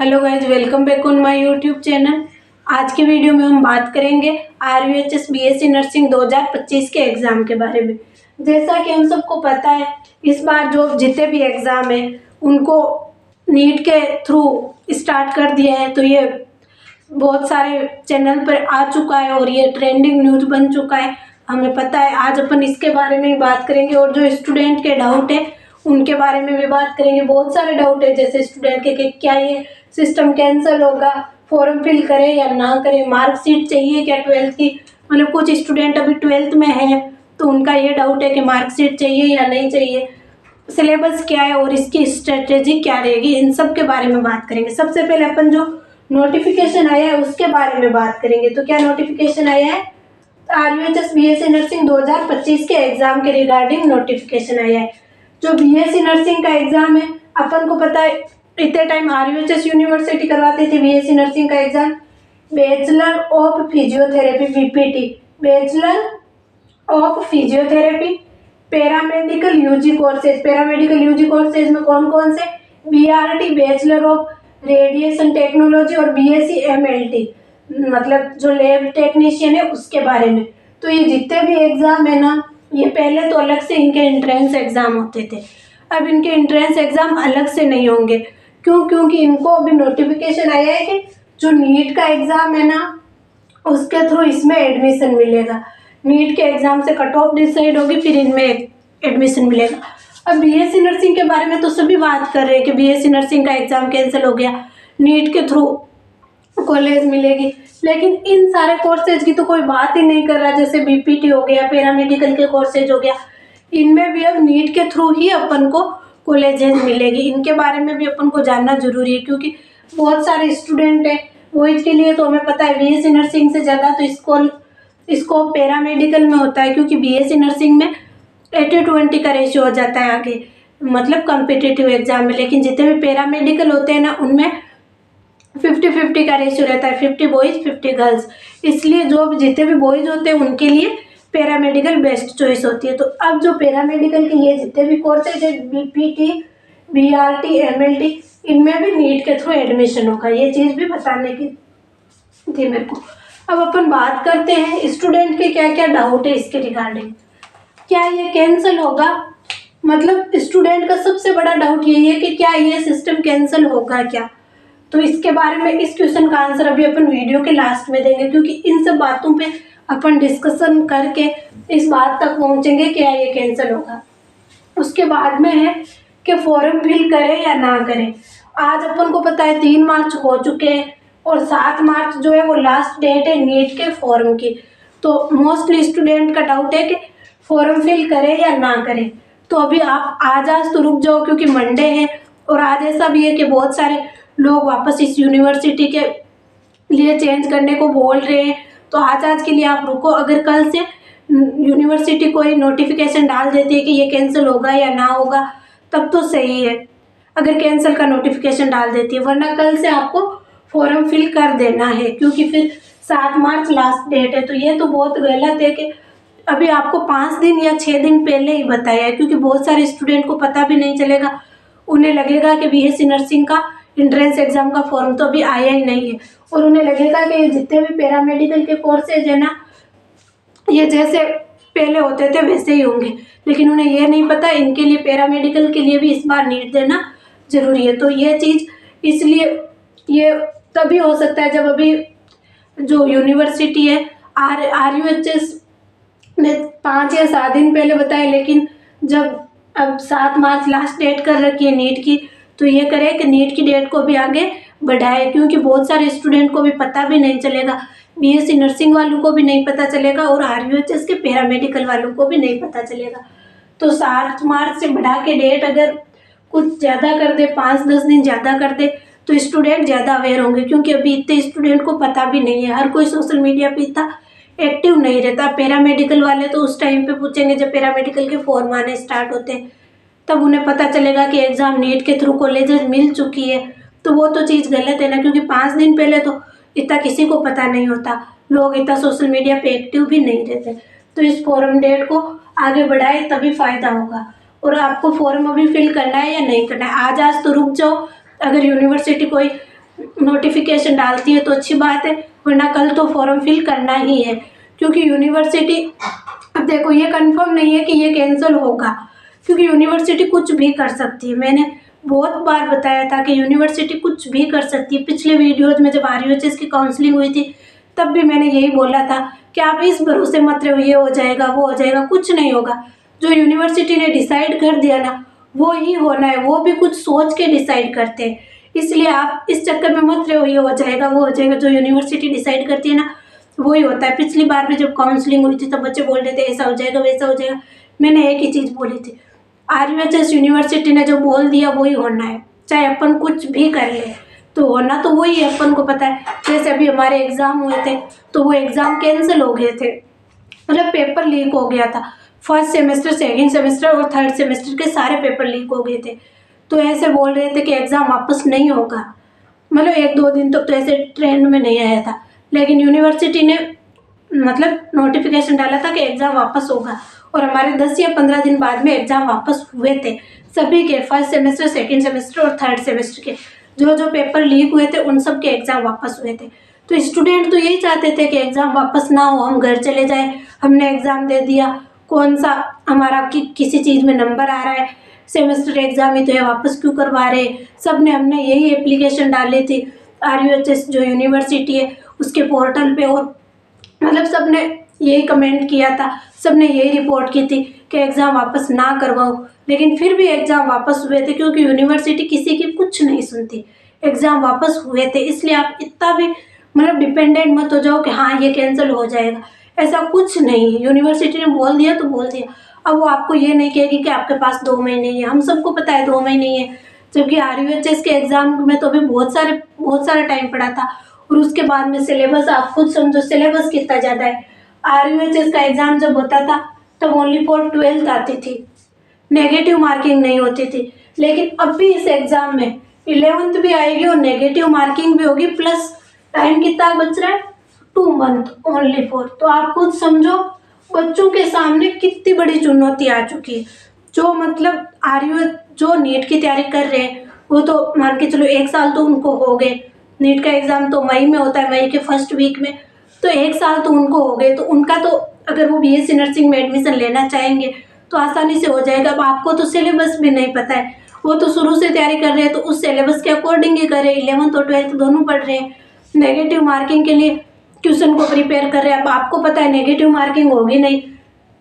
Hello guys, welcome back on my YouTube channel. आज की video में हम बात करेंगे RUHS BSc नर्सिंग 2025 के एग्ज़ाम के बारे में। जैसा कि हम सबको पता है, इस बार जो जितने भी एग्ज़ाम हैं उनको नीट के थ्रू स्टार्ट कर दिया है। तो ये बहुत सारे चैनल पर आ चुका है और ये ट्रेंडिंग न्यूज़ बन चुका है, हमें पता है। आज अपन इसके बारे में बात करेंगे और जो स्टूडेंट के डाउट है उनके बारे में भी बात करेंगे। बहुत सारे डाउट है जैसे स्टूडेंट के क्या ये सिस्टम कैंसिल होगा, फॉर्म फिल करें या ना करें, मार्कशीट चाहिए क्या 12th की। मतलब कुछ स्टूडेंट अभी 12th में है तो उनका ये डाउट है कि मार्कशीट चाहिए या नहीं चाहिए, सिलेबस क्या है और इसकी स्ट्रेटेजी क्या रहेगी, इन सब के बारे में बात करेंगे। सबसे पहले अपन जो नोटिफिकेशन आया है उसके बारे में बात करेंगे। तो क्या नोटिफिकेशन आया है? RUHS BSc नर्सिंग 2025 के एग्जाम के रिगार्डिंग नोटिफिकेशन आया है। जो BSc नर्सिंग का एग्जाम है, अपन को पता है इतने टाइम RUHS यूनिवर्सिटी करवाती थी BSc नर्सिंग का exam. Bachelor of physiotherapy BPT, bachelor of physiotherapy, paramedical UG courses. Paramedical UG courses में कौन कौन से? BRT, bachelor of radiation technology, और BSc MLT, मतलब जो लैब टेक्नीशियन है उसके बारे में। तो ये जितने भी एग्जाम है ना, ये पहले तो अलग से इनके एंट्रेंस एग्जाम होते थे, अब इनके एंट्रेंस एग्जाम अलग से नहीं होंगे। क्यों? क्योंकि इनको अभी नोटिफिकेशन आया है कि जो नीट का एग्जाम है ना उसके थ्रू इसमें एडमिशन मिलेगा। नीट के एग्जाम से कट ऑफ डिसाइड होगी, फिर इनमें एडमिशन मिलेगा। अब BSc नर्सिंग के बारे में तो सभी बात कर रहे हैं कि BSc नर्सिंग का एग्जाम कैंसिल हो गया, नीट के थ्रू कॉलेज मिलेगी, लेकिन इन सारे कोर्सेज की तो कोई बात ही नहीं कर रहा। जैसे BPT हो गया, पैरामेडिकल के कोर्सेज हो गया, इनमें भी अब नीट के थ्रू ही अपन को कॉलेजेस मिलेगी। इनके बारे में भी अपन को जानना जरूरी है क्योंकि बहुत सारे स्टूडेंट हैं वो इसके लिए। तो हमें पता है BSc नर्सिंग से ज़्यादा तो इसको पैरामेडिकल में होता है, क्योंकि BSc नर्सिंग में 80-20 का रेशियो हो जाता है आगे, मतलब कॉम्पिटिटिव एग्जाम में। लेकिन जितने भी पैरामेडिकल होते हैं ना उनमें 50-50 का रेशियो रहता है, 50 बॉयज़ 50 गर्ल्स। इसलिए जो जितने भी बॉयज़ होते हैं उनके लिए पैरामेडिकल बेस्ट चॉइस होती है। तो अब जो पैरामेडिकल के ये जितने भी कोर्सेज है BPT, BRT, MLT, इनमें भी नीट के थ्रू एडमिशन होगा। ये चीज़ भी बताने की थी मेरे को। अब अपन बात करते हैं स्टूडेंट के क्या क्या डाउट है इसके रिगार्डिंग। क्या ये कैंसिल होगा? मतलब स्टूडेंट का सबसे बड़ा डाउट यही है कि क्या ये सिस्टम कैंसिल होगा क्या। तो इसके बारे में इस क्वेश्चन का आंसर अभी अपन वीडियो के लास्ट में देंगे, क्योंकि इन सब बातों पे अपन डिस्कशन करके इस बात तक पहुंचेंगे कि क्या ये कैंसिल होगा। उसके बाद में है कि फॉर्म फिल करें या ना करें। आज अपन को पता है 3 मार्च हो चुके हैं और 7 मार्च जो है वो लास्ट डेट है नीट के फॉर्म की। तो मोस्टली स्टूडेंट का डाउट है कि फॉर्म फिल करें या ना करें। तो अभी आप आज तो रुक जाओ क्योंकि मंडे है, और आज ऐसा भी है कि बहुत सारे लोग वापस इस यूनिवर्सिटी के लिए चेंज करने को बोल रहे हैं। तो आज के लिए आप रुको। अगर कल से यूनिवर्सिटी कोई नोटिफिकेशन डाल देती है कि ये कैंसिल होगा या ना होगा तब तो सही है, अगर कैंसिल का नोटिफिकेशन डाल देती है, वरना कल से आपको फॉर्म फिल कर देना है क्योंकि फिर 7 मार्च लास्ट डेट है। तो ये तो बहुत गलत है कि अभी आपको 5 दिन या 6 दिन पहले ही बताया है, क्योंकि बहुत सारे स्टूडेंट को पता भी नहीं चलेगा। उन्हें लगेगा कि BSc नर्सिंग का एंट्रेंस एग्जाम का फॉर्म तो अभी आया ही नहीं है, और उन्हें लगेगा कि जितने भी पैरामेडिकल के कोर्सेज है ना ये जैसे पहले होते थे वैसे ही होंगे। लेकिन उन्हें ये नहीं पता इनके लिए पैरामेडिकल के लिए भी इस बार नीट देना जरूरी है। तो ये चीज़ इसलिए ये तभी हो सकता है जब अभी जो यूनिवर्सिटी है RUHS ने 5 या 7 दिन पहले बताया, लेकिन जब अब 7 मार्च लास्ट डेट कर रखी है नीट की, तो ये करे कि नीट की डेट को भी आगे बढ़ाए, क्योंकि बहुत सारे स्टूडेंट को भी पता भी नहीं चलेगा, BSc नर्सिंग वालों को भी नहीं पता चलेगा और RUHS के पैरामेडिकल वालों को भी नहीं पता चलेगा। तो 7 मार्च से बढ़ा के डेट अगर कुछ ज़्यादा कर दे, 5-10 दिन ज़्यादा कर दे, तो स्टूडेंट ज़्यादा अवेयर होंगे, क्योंकि अभी इतने स्टूडेंट को पता भी नहीं है। हर कोई सोशल मीडिया पे इतना एक्टिव नहीं रहता। पैरामेडिकल वाले तो उस टाइम पे पूछेंगे जब पैरामेडिकल के फॉर्म आने स्टार्ट होते हैं, तब उन्हें पता चलेगा कि एग्ज़ाम नीट के थ्रू कॉलेजेस मिल चुकी है। तो वो तो चीज़ गलत है ना, क्योंकि 5 दिन पहले तो इतना किसी को पता नहीं होता, लोग इतना सोशल मीडिया पे एक्टिव भी नहीं रहते। तो इस फॉर्म डेट को आगे बढ़ाए तभी फ़ायदा होगा। और आपको फॉर्म अभी फिल करना है या नहीं करना है, आज तो रुक जाओ। अगर यूनिवर्सिटी कोई नोटिफिकेशन डालती है तो अच्छी बात है, वरना कल तो फॉर्म फिल करना ही है। क्योंकि यूनिवर्सिटी, अब देखो ये कंफर्म नहीं है कि ये कैंसिल होगा, क्योंकि यूनिवर्सिटी कुछ भी कर सकती है। मैंने बहुत बार बताया था कि यूनिवर्सिटी कुछ भी कर सकती है। पिछले वीडियोज में जब RUHS की काउंसलिंग हुई थी तब भी मैंने यही बोला था कि आप इस भरोसे मत रहो ये हो जाएगा वो हो जाएगा, कुछ नहीं होगा। जो यूनिवर्सिटी ने डिसाइड कर दिया ना वो ही होना है, वो भी कुछ सोच के डिसाइड करते हैं। इसलिए आप इस चक्कर में मत रहो ये हो जाएगा वो हो जाएगा। जो यूनिवर्सिटी डिसाइड करती है ना वही होता है। पिछली बार भी जब काउंसलिंग हुई थी तब बच्चे बोल रहे थे ऐसा हो जाएगा वैसा हो जाएगा, मैंने एक ही चीज़ बोली थी, RUHS यूनिवर्सिटी ने जो बोल दिया वही होना है, चाहे अपन कुछ भी कर ले तो होना तो वही है, अपन को पता है। जैसे अभी हमारे एग्ज़ाम हुए थे तो वो एग्ज़ाम कैंसिल हो गए थे, मतलब पेपर लीक हो गया था। फर्स्ट सेमेस्टर, सेकंड सेमेस्टर और थर्ड सेमेस्टर के सारे पेपर लीक हो गए थे। तो ऐसे बोल रहे थे कि एग्ज़ाम वापस नहीं होगा, मतलब 1-2 दिन तक तो ऐसे ट्रेंड में नहीं आया था। लेकिन यूनिवर्सिटी ने मतलब नोटिफिकेशन डाला था कि एग्ज़ाम वापस होगा, और हमारे 10 या 15 दिन बाद में एग्ज़ाम वापस हुए थे सभी के, फर्स्ट सेमेस्टर, सेकंड सेमेस्टर और थर्ड सेमेस्टर के। जो पेपर लीक हुए थे उन सब के एग्ज़ाम वापस हुए थे। तो स्टूडेंट तो यही चाहते थे कि एग्ज़ाम वापस ना हो, हम घर चले जाएं, हमने एग्ज़ाम दे दिया, कौन सा हमारा किसी चीज़ में नंबर आ रहा है, सेमेस्टर एग्ज़ाम ही तो है, वापस क्यों करवा रहे। सब ने हमने यही एप्लीकेशन डाली थी RUHS जो यूनिवर्सिटी है उसके पोर्टल पे, और मतलब सब ने यही कमेंट किया था, सब ने यही रिपोर्ट की थी कि एग्ज़ाम वापस ना करवाओ। लेकिन फिर भी एग्ज़ाम वापस हुए थे, क्योंकि यूनिवर्सिटी किसी की कुछ नहीं सुनती, एग्ज़ाम वापस हुए थे। इसलिए आप इतना भी मतलब डिपेंडेंट मत हो जाओ कि हाँ ये कैंसिल हो जाएगा, ऐसा कुछ नहीं है। यूनिवर्सिटी ने बोल दिया तो बोल दिया। अब वो आपको ये नहीं कहेगी कि आपके पास 2 महीने ही है, हम सबको पता है 2 महीने ही है, जबकि RUHS के एग्ज़ाम में तो अभी बहुत सारा टाइम पड़ा था। और उसके बाद में सिलेबस, आप खुद समझो सिलेबस कितना ज़्यादा है। RUHS का एग्ज़ाम जब होता था तब ओनली फॉर 12th आती थी, नेगेटिव मार्किंग नहीं होती थी। लेकिन अब भी इस एग्ज़ाम में 11th भी आएगी और नेगेटिव मार्किंग भी होगी, प्लस टाइम कितना बच रहा है, 2 मंथ ओनली फॉर। तो आप खुद समझो बच्चों के सामने कितनी बड़ी चुनौती आ चुकी है। जो मतलब जो नीट की तैयारी कर रहे हैं वो तो मान के चलो 1 साल तो उनको हो गए, नीट का एग्ज़ाम तो मई में होता है, मई के फर्स्ट वीक में, तो 1 साल तो उनको हो गए। तो उनका तो अगर वो BSc नर्सिंग में एडमिशन लेना चाहेंगे तो आसानी से हो जाएगा। अब आपको तो सिलेबस भी नहीं पता है, वो तो शुरू से तैयारी कर रहे हैं तो उस सिलेबस के अकॉर्डिंग ही कर रहे हैं, 11th और 12th दोनों पढ़ रहे हैं। नेगेटिव मार्किंग के लिए ट्यूशन को प्रिपेयर कर रहे हैं। अब आपको पता है नेगेटिव मार्किंग होगी नहीं,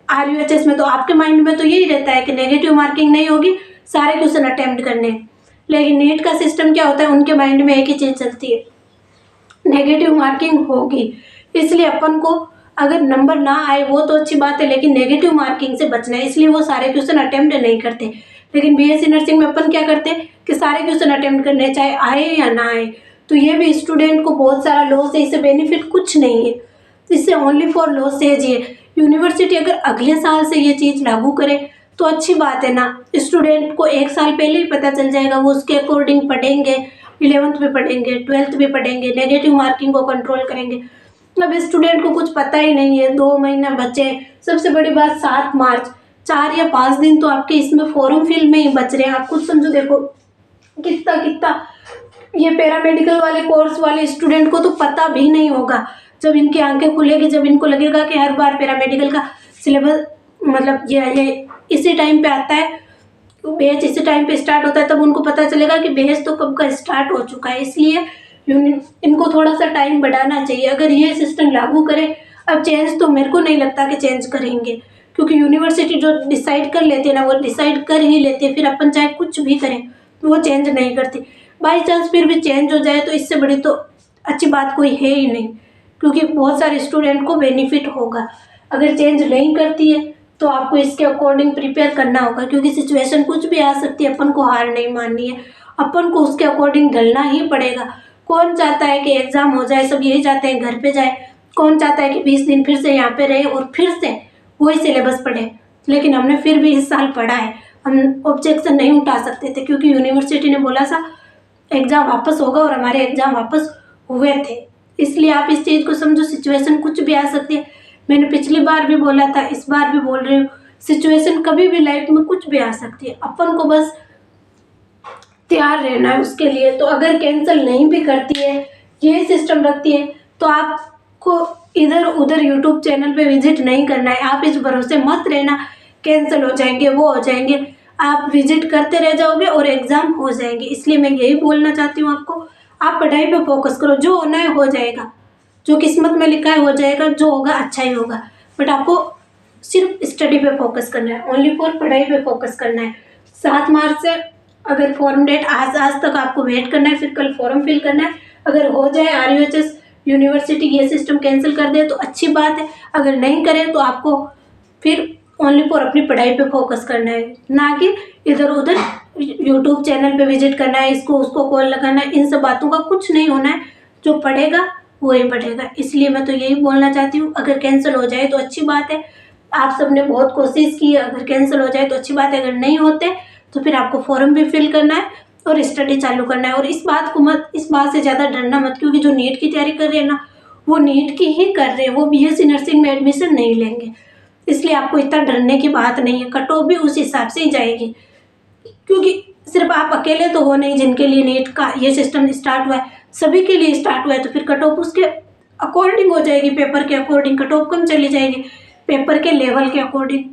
RUHS में तो आपके माइंड में तो यही रहता है कि नेगेटिव मार्किंग नहीं होगी, सारे क्वेश्चन अटेम्प्ट करने हैं। लेकिन नीट का सिस्टम क्या होता है, उनके माइंड में एक ही चीज़ चलती है, नेगेटिव मार्किंग होगी। इसलिए अपन को अगर नंबर ना आए वो तो अच्छी बात है, लेकिन नेगेटिव मार्किंग से बचना है, इसलिए वो सारे क्वेश्चन अटेम्प्ट नहीं करते। लेकिन BSc नर्सिंग में अपन क्या करते हैं कि सारे क्वेश्चन अटेम्प्ट करने, चाहे आए या ना आए। तो ये भी स्टूडेंट को बहुत सारा लॉस है, इससे बेनिफिट कुछ नहीं है, इससे ओनली फॉर लॉस है जी। यूनिवर्सिटी अगर अगले साल से ये चीज़ लागू करे तो अच्छी बात है ना, स्टूडेंट को 1 साल पहले ही पता चल जाएगा, वो उसके अकॉर्डिंग पढ़ेंगे, 11th भी पढ़ेंगे, 12th भी पढ़ेंगे, नेगेटिव मार्किंग को कंट्रोल करेंगे। अब स्टूडेंट को कुछ पता ही नहीं है, 2 महीना बचे। सबसे बड़ी बात 7 मार्च, 4 या 5 दिन तो आपके इसमें फॉर्म फिल में ही बच रहे हैं। आप खुद समझो, देखो कितना ये पैरामेडिकल वाले कोर्स वाले स्टूडेंट को तो पता भी नहीं होगा। जब इनकी आंखें खुलेगी, जब इनको लगेगा कि हर बार पैरामेडिकल का सिलेबस मतलब ये इसी टाइम पे आता है, बैच इसी टाइम पे स्टार्ट होता है, तब उनको पता चलेगा कि बैच तो कब का स्टार्ट हो चुका है। इसलिए इनको थोड़ा सा टाइम बढ़ाना चाहिए। अगर ये सिस्टम लागू करे, अब चेंज तो मेरे को नहीं लगता कि चेंज करेंगे, क्योंकि यूनिवर्सिटी जो डिसाइड कर लेती है ना वो डिसाइड कर ही लेती है, फिर अपन चाहे कुछ भी करें वो चेंज नहीं करती। बाई चांस फिर भी चेंज हो जाए तो इससे बड़ी तो अच्छी बात कोई है ही नहीं, क्योंकि बहुत सारे स्टूडेंट को बेनिफिट होगा। अगर चेंज नहीं करती है तो आपको इसके अकॉर्डिंग प्रिपेयर करना होगा, क्योंकि सिचुएशन कुछ भी आ सकती है, अपन को हार नहीं माननी है, अपन को उसके अकॉर्डिंग ढलना ही पड़ेगा। कौन चाहता है कि एग्ज़ाम हो जाए, सब यही चाहते हैं घर पे जाए। कौन चाहता है कि 20 दिन फिर से यहाँ पे रहे और फिर से वही सिलेबस पढ़े। लेकिन हमने फिर भी इस साल पढ़ा है, हम ऑब्जेक्शन नहीं उठा सकते थे, क्योंकि यूनिवर्सिटी ने बोला था एग्ज़ाम वापस होगा, और हमारे एग्ज़ाम वापस हुए थे। इसलिए आप इस चीज़ को समझो, सिचुएशन कुछ भी आ सकती है। मैंने पिछली बार भी बोला था, इस बार भी बोल रही हूँ, सिचुएशन कभी भी लाइफ में कुछ भी आ सकती है। अपन को बस तैयार रहना है उसके लिए। तो अगर कैंसिल नहीं भी करती है, ये सिस्टम रखती है, तो आपको इधर उधर यूट्यूब चैनल पे विजिट नहीं करना है। आप इस भरोसे मत रहना कैंसिल हो जाएंगे, वो हो जाएंगे। आप विजिट करते रह जाओगे और एग्ज़ाम हो जाएंगे। इसलिए मैं यही बोलना चाहती हूँ आपको, आप पढ़ाई पे फोकस करो। जो होना है हो जाएगा, जो किस्मत में लिखा है हो जाएगा, जो होगा अच्छा ही होगा। बट आपको सिर्फ स्टडी पे फोकस करना है, ओनली फॉर पढ़ाई पे फोकस करना है। 7 मार्च से अगर फॉर्म डेट आज तक आपको वेट करना है, फिर कल फॉर्म फिल करना है। अगर हो जाए RUHS यूनिवर्सिटी ये सिस्टम कैंसिल कर दे तो अच्छी बात है, अगर नहीं करें तो आपको फिर ओनली फॉर अपनी पढ़ाई पे फोकस करना है, ना कि इधर उधर यूट्यूब चैनल पे विजिट करना है, इसको उसको कॉल लगाना है। इन सब बातों का कुछ नहीं होना है। जो पढ़ेगा वही पढ़ेगा। इसलिए मैं तो यही बोलना चाहती हूँ, अगर कैंसिल हो जाए तो अच्छी बात है। आप सबने बहुत कोशिश की है, अगर कैंसिल हो जाए तो अच्छी बात है। अगर नहीं होते तो फिर आपको फॉर्म भी फिल करना है और स्टडी चालू करना है। और इस बात से ज़्यादा डरना मत, क्योंकि जो नीट की तैयारी कर रहे हैं ना, वो नीट की ही कर रहे हैं, वो BSc नर्सिंग में एडमिशन नहीं लेंगे। इसलिए आपको इतना डरने की बात नहीं है। कट ऑफ भी उस हिसाब से ही जाएगी, क्योंकि सिर्फ आप अकेले तो हो नहीं जिनके लिए नीट का ये सिस्टम स्टार्ट हुआ है, सभी के लिए स्टार्ट हुआ है। तो फिर कट ऑफ उसके अकॉर्डिंग हो जाएगी, पेपर के अकॉर्डिंग कट ऑफ कम चली जाएगी, पेपर के लेवल के अकॉर्डिंग।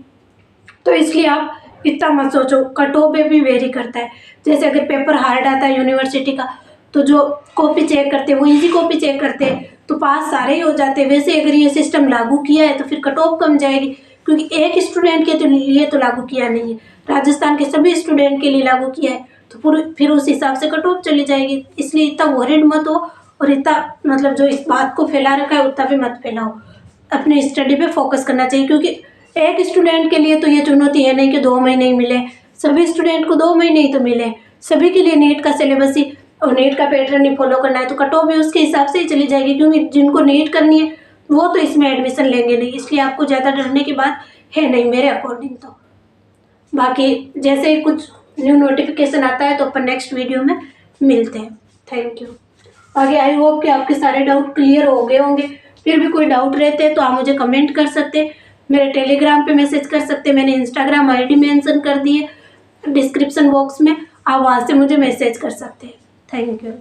तो इसलिए आप इतना मत सोचो, कट ऑफ पे भी वेरी करता है। जैसे अगर पेपर हार्ड आता है यूनिवर्सिटी का, तो जो कॉपी चेक करते हैं वो इजी कॉपी चेक करते हैं, तो पास सारे ही हो जाते हैं। वैसे अगर ये सिस्टम लागू किया है तो फिर कट ऑफ कम जाएगी, क्योंकि एक स्टूडेंट के लिए तो लागू किया नहीं है, राजस्थान के सभी स्टूडेंट के लिए लागू किया है। तो फिर उस हिसाब से कट ऑफ चली जाएगी। इसलिए इतना वरीड मत हो, और इतना मतलब जो इस बात को फैला रखा है उतना भी मत फैलाओ। अपने स्टडी पे फोकस करना चाहिए, क्योंकि एक स्टूडेंट के लिए तो ये चुनौती है नहीं कि 2 महीने ही मिले, सभी स्टूडेंट को 2 महीने ही तो मिले। सभी के लिए नीट का सिलेबस ही और नीट का पैटर्न ही फॉलो करना है, तो कट ऑफ भी उसके हिसाब से ही चली जाएगी। क्योंकि जिनको नीट करनी है वो तो इसमें एडमिशन लेंगे नहीं, इसलिए आपको ज़्यादा डरने की बात है नहीं मेरे अकॉर्डिंग तो। बाकी जैसे ही कुछ न्यू नोटिफिकेशन आता है तो अपन नेक्स्ट वीडियो में मिलते हैं। Thank you. आगे आई होप कि आपके सारे डाउट क्लियर हो गए होंगे। फिर भी कोई डाउट रहते हैं तो आप मुझे कमेंट कर सकते हैं, मेरे टेलीग्राम पे मैसेज कर सकते हैं। मैंने इंस्टाग्राम ID मेंशन कर दी है डिस्क्रिप्शन बॉक्स में, आप वहाँ से मुझे मैसेज कर सकते हैं। Thank you.